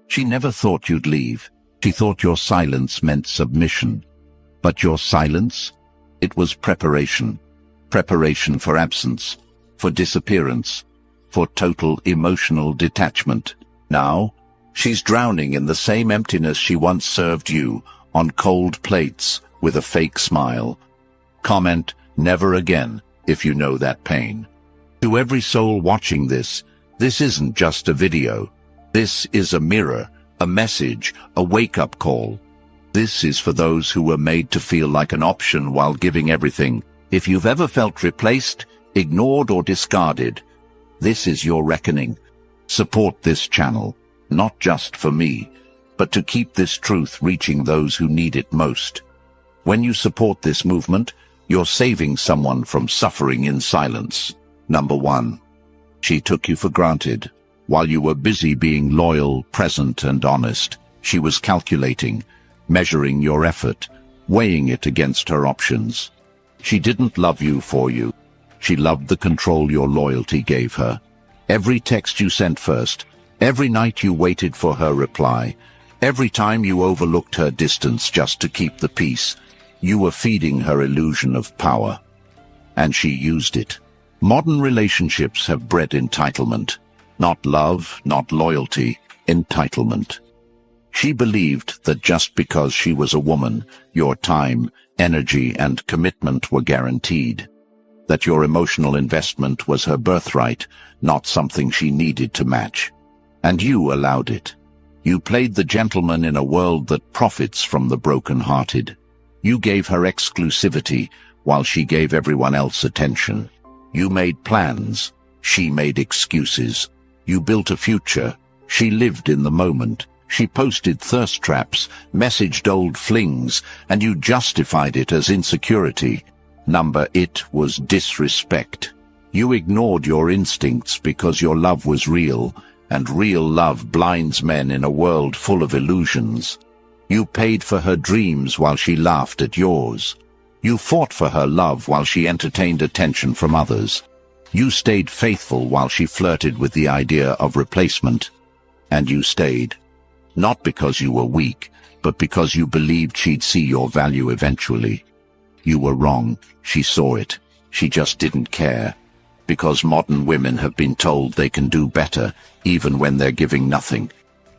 She never thought you'd leave. She thought your silence meant submission. But your silence? It was preparation. Preparation for absence, for disappearance, for total emotional detachment. Now, she's drowning in the same emptiness she once served you, on cold plates, with a fake smile. Comment, "Never again," if you know that pain. To every soul watching this isn't just a video. This is a mirror, a message, a wake-up call. This is for those who were made to feel like an option while giving everything. If you've ever felt replaced, ignored or discarded, this is your reckoning. Support this channel, not just for me, but to keep this truth reaching those who need it most. When you support this movement, you're saving someone from suffering in silence. Number 1. She took you for granted. While you were busy being loyal, present, and honest, she was calculating, measuring your effort, weighing it against her options. She didn't love you for you. She loved the control your loyalty gave her. Every text you sent first, every night you waited for her reply, every time you overlooked her distance just to keep the peace, you were feeding her illusion of power. And she used it. Modern relationships have bred entitlement. Not love, not loyalty, entitlement. She believed that just because she was a woman, your time, energy, and commitment were guaranteed. That your emotional investment was her birthright, not something she needed to match. And you allowed it. You played the gentleman in a world that profits from the broken-hearted. You gave her exclusivity while she gave everyone else attention. You made plans. She made excuses. You built a future. She lived in the moment. She posted thirst traps, messaged old flings, and you justified it as insecurity. It was disrespect. You ignored your instincts because your love was real, and real love blinds men in a world full of illusions. You paid for her dreams while she laughed at yours. You fought for her love while she entertained attention from others. You stayed faithful while she flirted with the idea of replacement. And you stayed. Not because you were weak, but because you believed she'd see your value eventually. You were wrong. She saw it. She just didn't care. Because modern women have been told they can do better, even when they're giving nothing.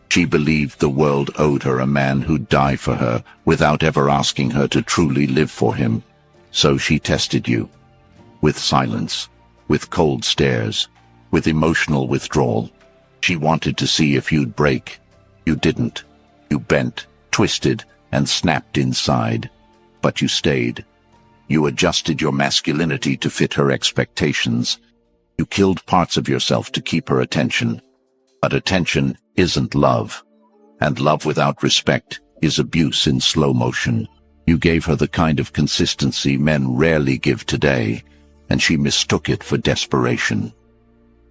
She believed the world owed her a man who'd die for her, without ever asking her to truly live for him. So she tested you. With silence, with cold stares, with emotional withdrawal. She wanted to see if you'd break. You didn't. You bent, twisted, and snapped inside. But you stayed. You adjusted your masculinity to fit her expectations. You killed parts of yourself to keep her attention. But attention isn't love. And love without respect is abuse in slow motion. You gave her the kind of consistency men rarely give today, and she mistook it for desperation.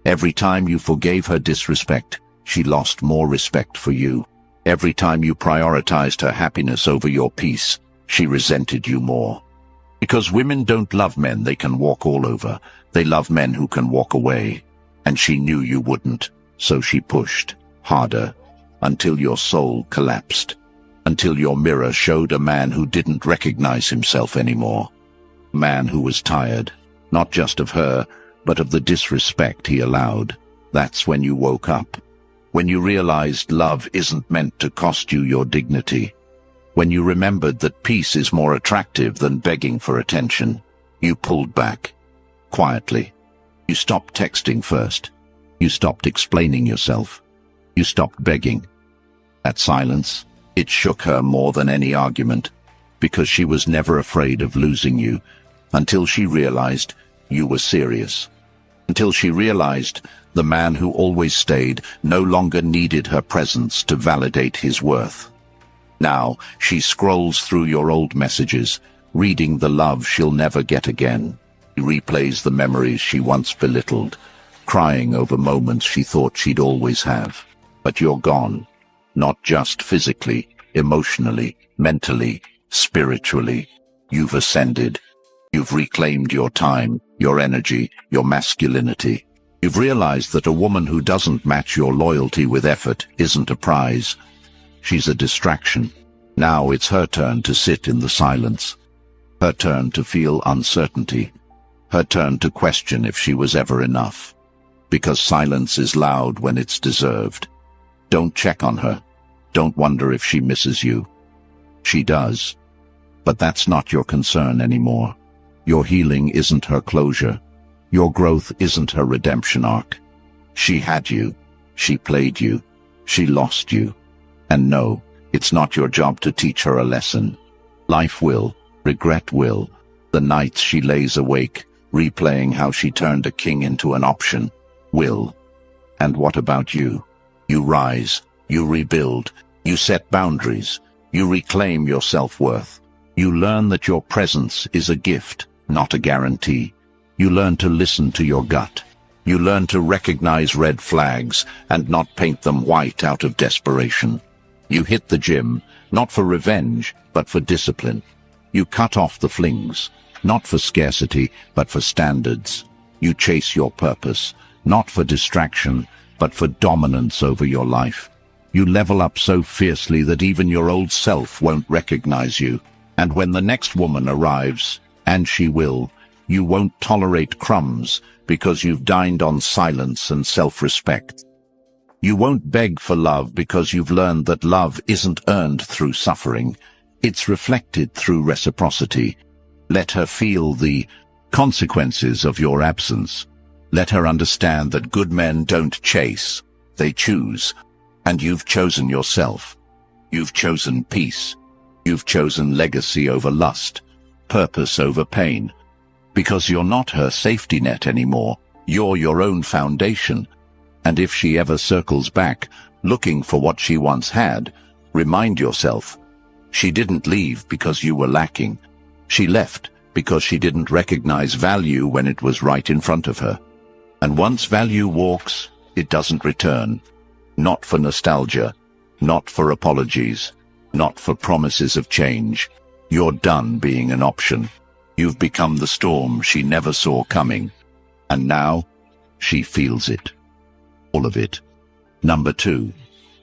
Every time you forgave her disrespect, she lost more respect for you. Every time you prioritized her happiness over your peace, she resented you more. Because women don't love men they can walk all over. They love men who can walk away. And she knew you wouldn't, so she pushed harder, until your soul collapsed. Until your mirror showed a man who didn't recognize himself anymore. A man who was tired, not just of her, but of the disrespect he allowed. That's when you woke up. When you realized love isn't meant to cost you your dignity. When you remembered that peace is more attractive than begging for attention. You pulled back. Quietly. You stopped texting first. You stopped explaining yourself. You stopped begging. That silence, it shook her more than any argument, because she was never afraid of losing you, until she realized you were serious. Until she realized the man who always stayed no longer needed her presence to validate his worth. Now she scrolls through your old messages, reading the love she'll never get again. She replays the memories she once belittled, crying over moments she thought she'd always have. But you're gone. Not just physically, emotionally, mentally, spiritually. You've ascended. You've reclaimed your time, your energy, your masculinity. You've realized that a woman who doesn't match your loyalty with effort isn't a prize. She's a distraction. Now it's her turn to sit in the silence. Her turn to feel uncertainty. Her turn to question if she was ever enough. Because silence is loud when it's deserved. Don't check on her. Don't wonder if she misses you. She does. But that's not your concern anymore. Your healing isn't her closure. Your growth isn't her redemption arc. She had you. She played you. She lost you. And no, it's not your job to teach her a lesson. Life will. Regret will. The nights she lays awake, replaying how she turned a king into an option, will. And what about you? You rise. You rebuild. You set boundaries. You reclaim your self-worth. You learn that your presence is a gift, not a guarantee. You learn to listen to your gut. You learn to recognize red flags and not paint them white out of desperation. You hit the gym, not for revenge, but for discipline. You cut off the flings, not for scarcity, but for standards. You chase your purpose, not for distraction, but for dominance over your life. You level up so fiercely that even your old self won't recognize you. And when the next woman arrives, and she will, you won't tolerate crumbs because you've dined on silence and self-respect. You won't beg for love because you've learned that love isn't earned through suffering. It's reflected through reciprocity. Let her feel the consequences of your absence. Let her understand that good men don't chase, they choose. And you've chosen yourself. You've chosen peace. You've chosen legacy over lust, purpose over pain. Because you're not her safety net anymore. You're your own foundation. And if she ever circles back, looking for what she once had, remind yourself, she didn't leave because you were lacking. She left because she didn't recognize value when it was right in front of her. And once value walks, it doesn't return. Not for nostalgia, not for apologies, not for promises of change. You're done being an option. You've become the storm she never saw coming. And now, she feels it. All of it. Number 2.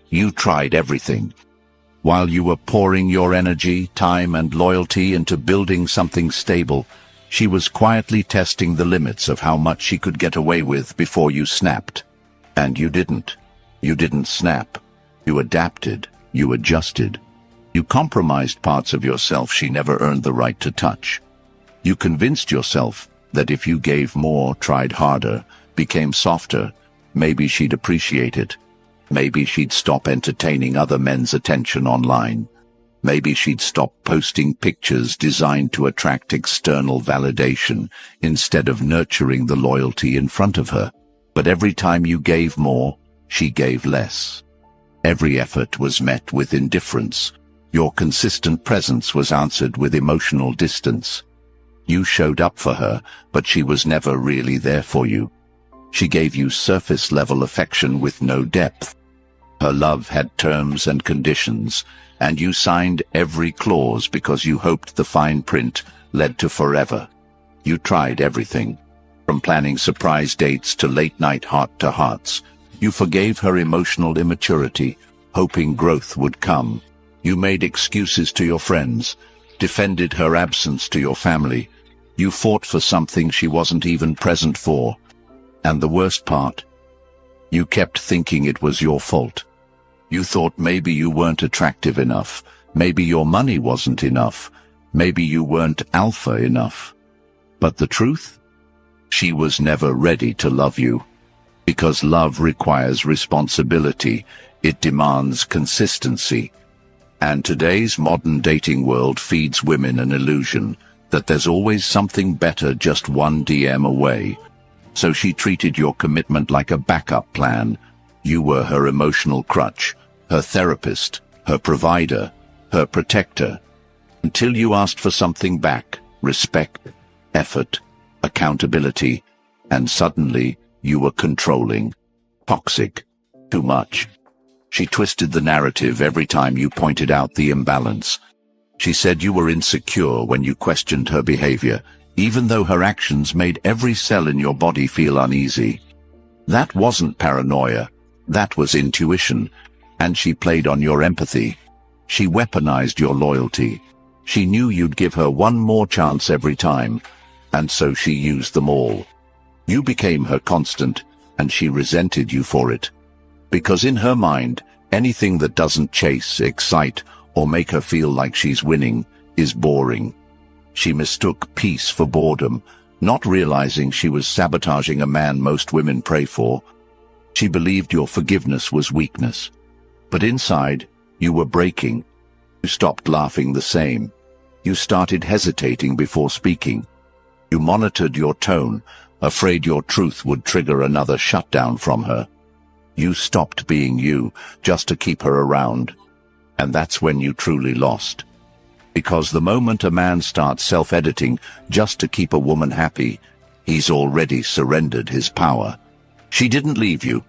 You tried everything. While you were pouring your energy, time, and loyalty into building something stable, she was quietly testing the limits of how much she could get away with before you snapped. And you didn't. You didn't snap. You adapted. You adjusted. You compromised parts of yourself she never earned the right to touch. You convinced yourself that if you gave more, tried harder, became softer, maybe she'd appreciate it. Maybe she'd stop entertaining other men's attention online. Maybe she'd stop posting pictures designed to attract external validation instead of nurturing the loyalty in front of her. But every time you gave more, she gave less. Every effort was met with indifference. Your consistent presence was answered with emotional distance. You showed up for her, but she was never really there for you. She gave you surface-level affection with no depth. Her love had terms and conditions, and you signed every clause because you hoped the fine print led to forever. You tried everything, from planning surprise dates to late-night heart-to-hearts. You forgave her emotional immaturity, hoping growth would come. You made excuses to your friends, defended her absence to your family. You fought for something she wasn't even present for. And the worst part, you kept thinking it was your fault. You thought maybe you weren't attractive enough, maybe your money wasn't enough, maybe you weren't alpha enough. But the truth? She was never ready to love you. Because love requires responsibility, it demands consistency. And today's modern dating world feeds women an illusion that there's always something better just one DM away. So she treated your commitment like a backup plan. You were her emotional crutch, her therapist, her provider, her protector. Until you asked for something back, respect, effort, accountability, and suddenly you were controlling, toxic, too much. She twisted the narrative every time you pointed out the imbalance. She said you were insecure when you questioned her behavior, even though her actions made every cell in your body feel uneasy. That wasn't paranoia. That was intuition. And she played on your empathy. She weaponized your loyalty. She knew you'd give her one more chance every time, and so she used them all. You became her constant, and she resented you for it. Because in her mind, anything that doesn't chase, excite, or make her feel like she's winning is boring. She mistook peace for boredom, not realizing she was sabotaging a man most women pray for. She believed your forgiveness was weakness. But inside, you were breaking. You stopped laughing the same. You started hesitating before speaking. You monitored your tone, afraid your truth would trigger another shutdown from her. You stopped being you, just to keep her around. And that's when you truly lost. Because the moment a man starts self-editing just to keep a woman happy, he's already surrendered his power. She didn't leave you.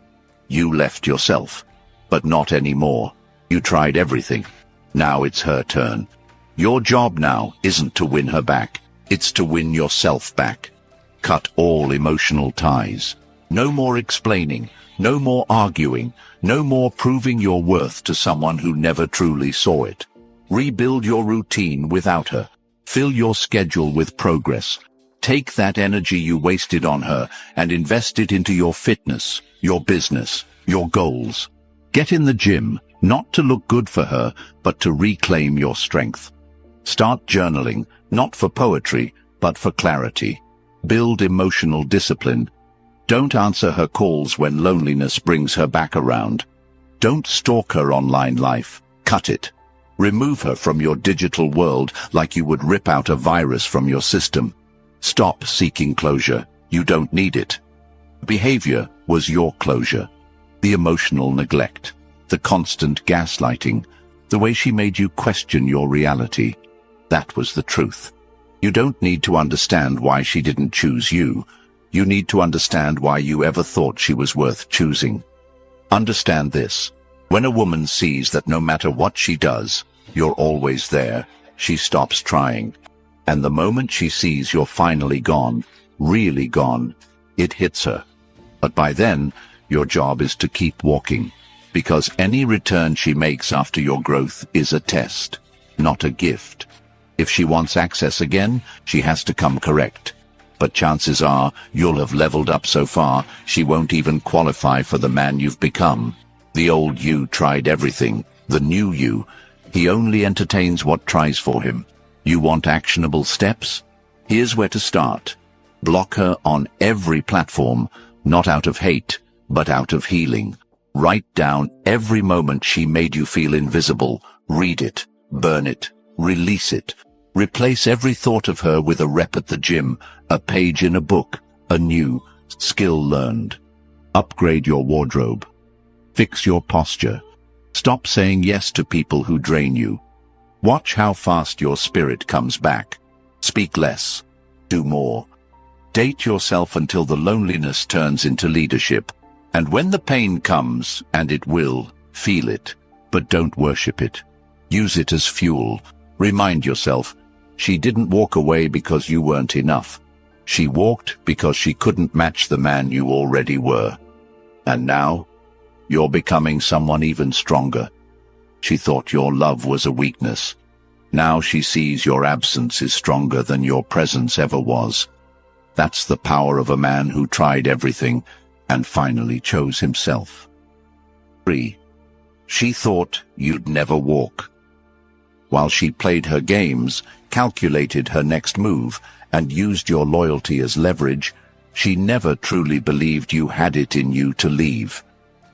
You left yourself. But not anymore. You tried everything. Now it's her turn. Your job now isn't to win her back. It's to win yourself back. Cut all emotional ties. No more explaining. No more arguing. No more proving your worth to someone who never truly saw it. Rebuild your routine without her. Fill your schedule with progress. Take that energy you wasted on her and invest it into your fitness, your business, your goals. Get in the gym, not to look good for her, but to reclaim your strength. Start journaling, not for poetry, but for clarity. Build emotional discipline. Don't answer her calls when loneliness brings her back around. Don't stalk her online life. Cut it. Remove her from your digital world like you would rip out a virus from your system. Stop seeking closure. You don't need it. Behavior was your closure. The emotional neglect, the constant gaslighting, the way she made you question your reality. That was the truth. You don't need to understand why she didn't choose you. You need to understand why you ever thought she was worth choosing. Understand this. When a woman sees that no matter what she does, you're always there, she stops trying. And the moment she sees you're finally gone, really gone, it hits her. But by then, your job is to keep walking, because any return she makes after your growth is a test, not a gift. If she wants access again, she has to come correct. But chances are, you'll have leveled up so far, she won't even qualify for the man you've become. The old you tried everything. The new you, he only entertains what tries for him. You want actionable steps? Here's where to start. Block her on every platform, not out of hate, but out of healing. Write down every moment she made you feel invisible. Read it, burn it, release it. Replace every thought of her with a rep at the gym, a page in a book, a new skill learned. Upgrade your wardrobe. Fix your posture. Stop saying yes to people who drain you. Watch how fast your spirit comes back. Speak less. Do more. Date yourself until the loneliness turns into leadership. And when the pain comes, and it will, feel it, but don't worship it. Use it as fuel. Remind yourself, she didn't walk away because you weren't enough. She walked because she couldn't match the man you already were. And now, you're becoming someone even stronger. She thought your love was a weakness. Now she sees your absence is stronger than your presence ever was. That's the power of a man who tried everything and finally chose himself. 3. She thought you'd never walk. While she played her games, calculated her next move, and used your loyalty as leverage, she never truly believed you had it in you to leave.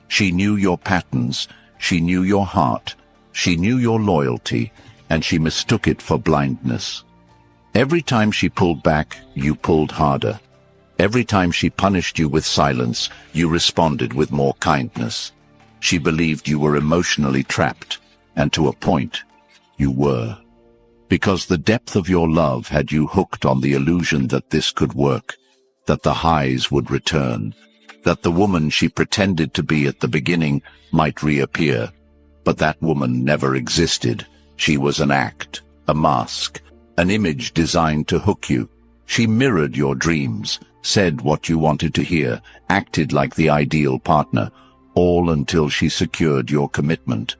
She knew your patterns, she knew your heart, she knew your loyalty, and she mistook it for blindness. Every time she pulled back, you pulled harder. Every time she punished you with silence, you responded with more kindness. She believed you were emotionally trapped, and to a point, you were. Because the depth of your love had you hooked on the illusion that this could work, that the highs would return, that the woman she pretended to be at the beginning might reappear. But that woman never existed. She was an act, a mask, an image designed to hook you. She mirrored your dreams, said what you wanted to hear, acted like the ideal partner, all until she secured your commitment.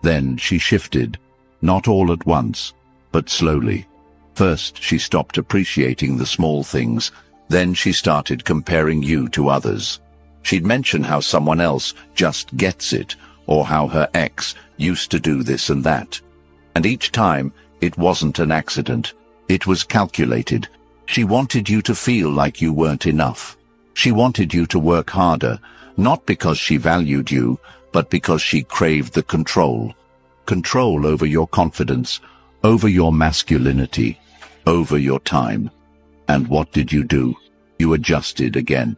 Then she shifted, not all at once, but slowly. First, she stopped appreciating the small things. Then she started comparing you to others. She'd mention how someone else just gets it, or how her ex used to do this and that. And each time, it wasn't an accident. It was calculated. She wanted you to feel like you weren't enough. She wanted you to work harder, not because she valued you, but because she craved the control. Control over your confidence, over your masculinity, over your time. And what did you do? You adjusted again.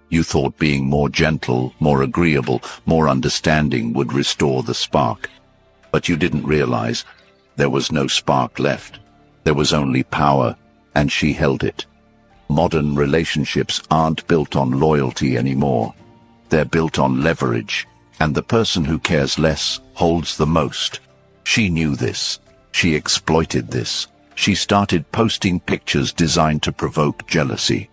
You thought being more gentle, more agreeable, more understanding would restore the spark. But you didn't realize there was no spark left. There was only power, and she held it. Modern relationships aren't built on loyalty anymore. They're built on leverage, and the person who cares less holds the most. She knew this. She exploited this. She started posting pictures designed to provoke jealousy.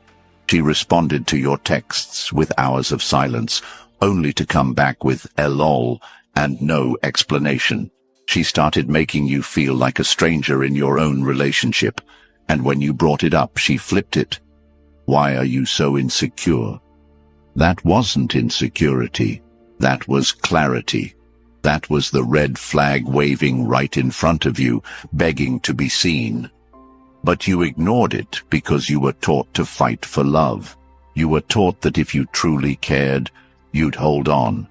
She responded to your texts with hours of silence, only to come back with LOL and no explanation. She started making you feel like a stranger in your own relationship, and when you brought it up, she flipped it. Why are you so insecure? That wasn't insecurity. That was clarity. That was the red flag waving right in front of you, begging to be seen. But you ignored it because you were taught to fight for love. You were taught that if you truly cared, you'd hold on.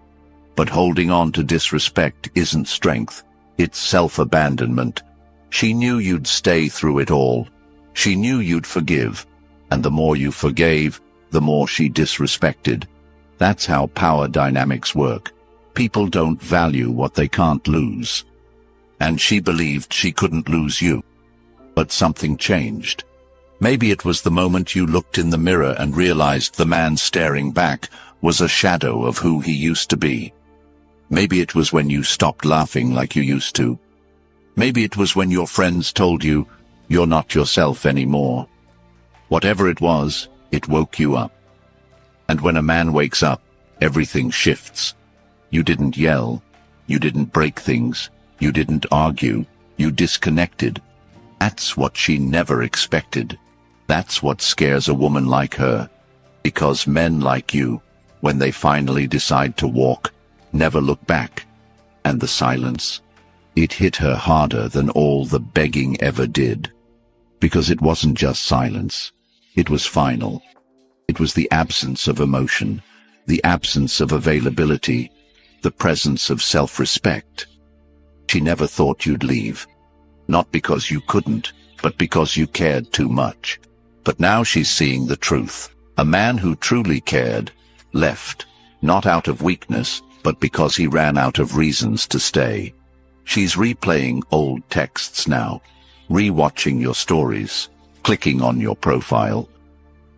But holding on to disrespect isn't strength. It's self-abandonment. She knew you'd stay through it all. She knew you'd forgive. And the more you forgave, the more she disrespected. That's how power dynamics work. People don't value what they can't lose. And she believed she couldn't lose you. But something changed. Maybe it was the moment you looked in the mirror and realized the man staring back was a shadow of who he used to be. Maybe it was when you stopped laughing like you used to. Maybe it was when your friends told you you're not yourself anymore. Whatever it was, it woke you up. And when a man wakes up, everything shifts. You didn't yell. You didn't break things. You didn't argue. You disconnected. That's what she never expected. That's what scares a woman like her. Because men like you, when they finally decide to walk, never look back. And the silence, it hit her harder than all the begging ever did. Because it wasn't just silence. It was final. It was the absence of emotion, the absence of availability, the presence of self-respect. She never thought you'd leave. Not because you couldn't, but because you cared too much. But now she's seeing the truth. A man who truly cared left, not out of weakness, but because he ran out of reasons to stay. She's replaying old texts now, rewatching your stories, clicking on your profile.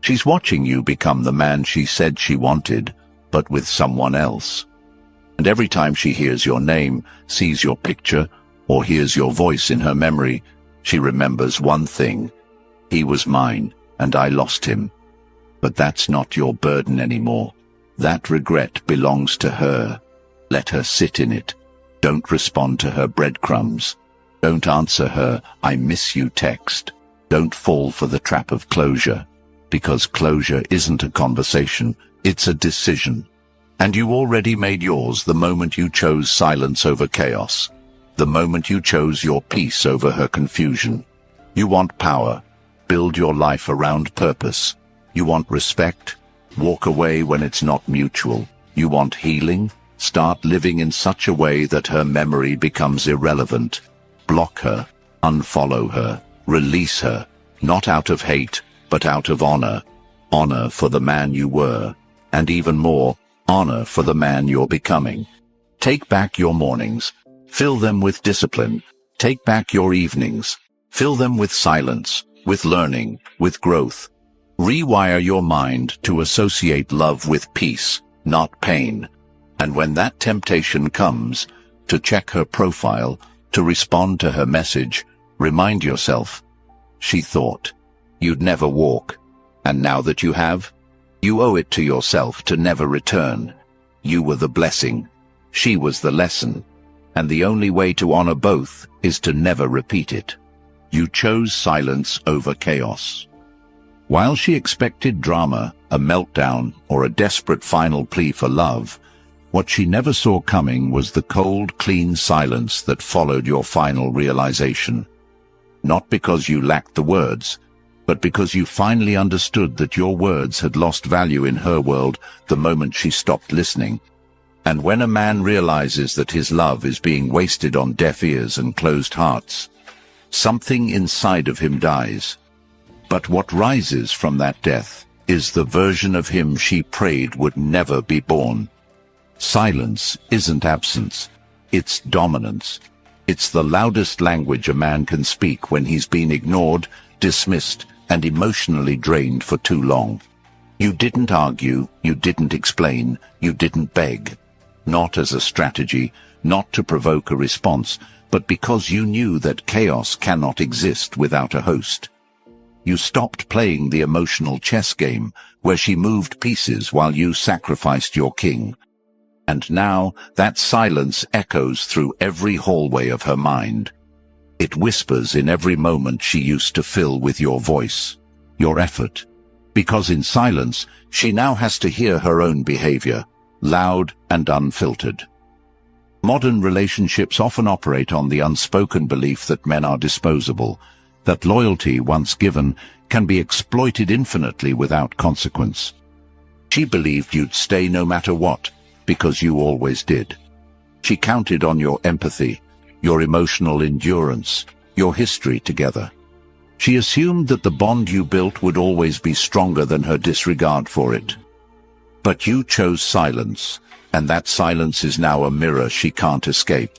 She's watching you become the man she said she wanted, but with someone else. And every time she hears your name, sees your picture, or hears your voice in her memory, she remembers one thing. He was mine, and I lost him. But that's not your burden anymore. That regret belongs to her. Let her sit in it. Don't respond to her breadcrumbs. Don't answer her "I miss you" text. Don't fall for the trap of closure. Because closure isn't a conversation, it's a decision. And you already made yours the moment you chose silence over chaos. The moment you chose your peace over her confusion. You want power. Build your life around purpose. You want respect. Walk away when it's not mutual. You want healing. Start living in such a way that her memory becomes irrelevant. Block her. Unfollow her. Release her. Not out of hate, but out of honor. Honor for the man you were. And even more, honor for the man you're becoming. Take back your mornings. Fill them with discipline. Take back your evenings. Fill them with silence, with learning, with growth. Rewire your mind to associate love with peace, not pain. And when that temptation comes, to check her profile, to respond to her message, remind yourself, she thought you'd never walk, And now that you have, you owe it to yourself to never return. You were the blessing, she was the lesson, and the only way to honor both is to never repeat it. You chose silence over chaos. While she expected drama, a meltdown, or a desperate final plea for love, what she never saw coming was the cold, clean silence that followed your final realization. Not because you lacked the words, but because you finally understood that your words had lost value in her world the moment she stopped listening. And when a man realizes that his love is being wasted on deaf ears and closed hearts, something inside of him dies. But what rises from that death is the version of him she prayed would never be born. Silence isn't absence, it's dominance. It's the loudest language a man can speak when he's been ignored, dismissed, and emotionally drained for too long. You didn't argue, you didn't explain, you didn't beg. Not as a strategy, not to provoke a response, but because you knew that chaos cannot exist without a host. You stopped playing the emotional chess game where she moved pieces while you sacrificed your king. And now that silence echoes through every hallway of her mind. It whispers in every moment she used to fill with your voice, your effort. Because in silence, she now has to hear her own behavior, loud and unfiltered. Modern relationships often operate on the unspoken belief that men are disposable, that loyalty, once given, can be exploited infinitely without consequence. She believed you'd stay no matter what, because you always did. She counted on your empathy, your emotional endurance, your history together. She assumed that the bond you built would always be stronger than her disregard for it. But you chose silence, and that silence is now a mirror she can't escape.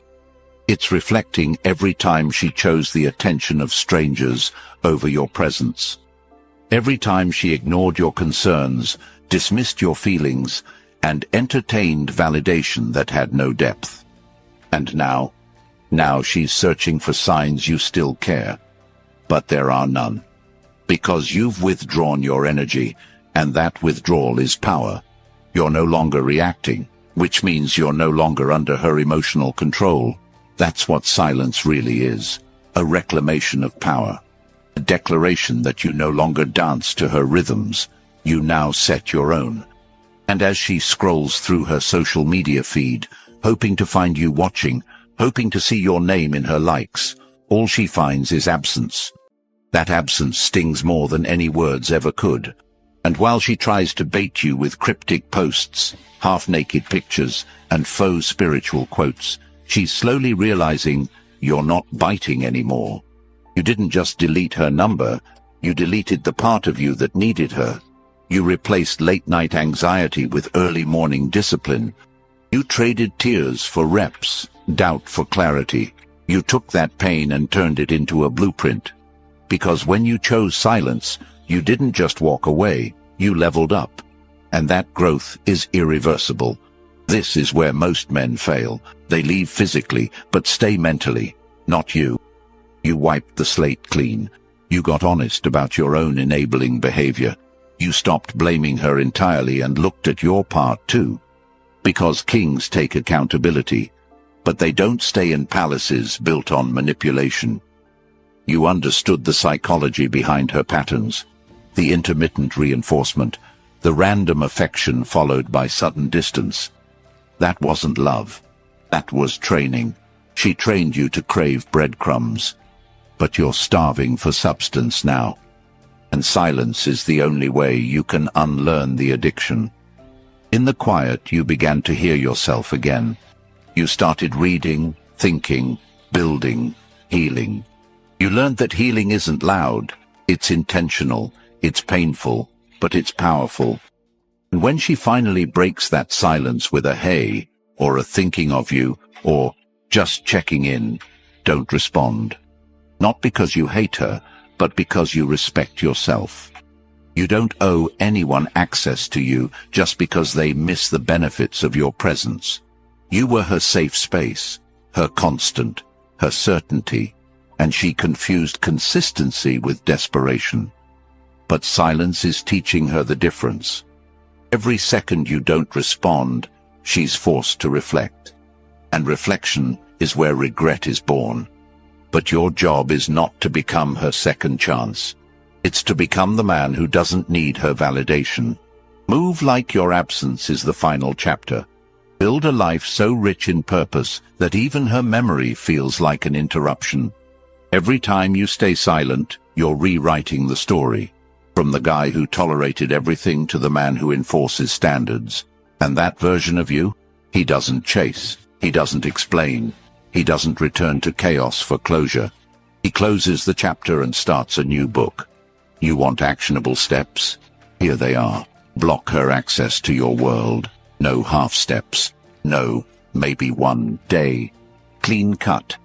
It's reflecting every time she chose the attention of strangers over your presence. Every time she ignored your concerns, dismissed your feelings, and entertained validation that had no depth. And now she's searching for signs you still care. But there are none. Because you've withdrawn your energy, and that withdrawal is power. You're no longer reacting, which means you're no longer under her emotional control. That's what silence really is. A reclamation of power. A declaration that you no longer dance to her rhythms. You now set your own. And as she scrolls through her social media feed, hoping to find you watching, hoping to see your name in her likes, all she finds is absence. That absence stings more than any words ever could. And while she tries to bait you with cryptic posts, half-naked pictures, and faux spiritual quotes, she's slowly realizing you're not biting anymore. You didn't just delete her number, you deleted the part of you that needed her. You replaced late-night anxiety with early-morning discipline. You traded tears for reps, doubt for clarity. You took that pain and turned it into a blueprint. Because when you chose silence, you didn't just walk away, you leveled up. And that growth is irreversible. This is where most men fail. They leave physically, but stay mentally. Not you. You wiped the slate clean. You got honest about your own enabling behavior. You stopped blaming her entirely and looked at your part too. Because kings take accountability, but they don't stay in palaces built on manipulation. You understood the psychology behind her patterns, the intermittent reinforcement, the random affection followed by sudden distance. That wasn't love. That was training. She trained you to crave breadcrumbs. But you're starving for substance now. And silence is the only way you can unlearn the addiction. In the quiet, you began to hear yourself again. You started reading, thinking, building, healing. You learned that healing isn't loud, it's intentional, it's painful, but it's powerful. And when she finally breaks that silence with a hey, or a thinking of you, or just checking in, don't respond. Not because you hate her, but because you respect yourself. You don't owe anyone access to you just because they miss the benefits of your presence. You were her safe space, her constant, her certainty, and she confused consistency with desperation. But silence is teaching her the difference. Every second you don't respond, she's forced to reflect. And reflection is where regret is born. But your job is not to become her second chance. It's to become the man who doesn't need her validation. Move like your absence is the final chapter. Build a life so rich in purpose that even her memory feels like an interruption. Every time you stay silent, you're rewriting the story. From the guy who tolerated everything to the man who enforces standards. And that version of you? He doesn't chase. He doesn't explain. He doesn't return to chaos for closure. He closes the chapter and starts a new book. You want actionable steps? Here they are. Block her access to your world. No half steps. No, maybe one day. Clean cut.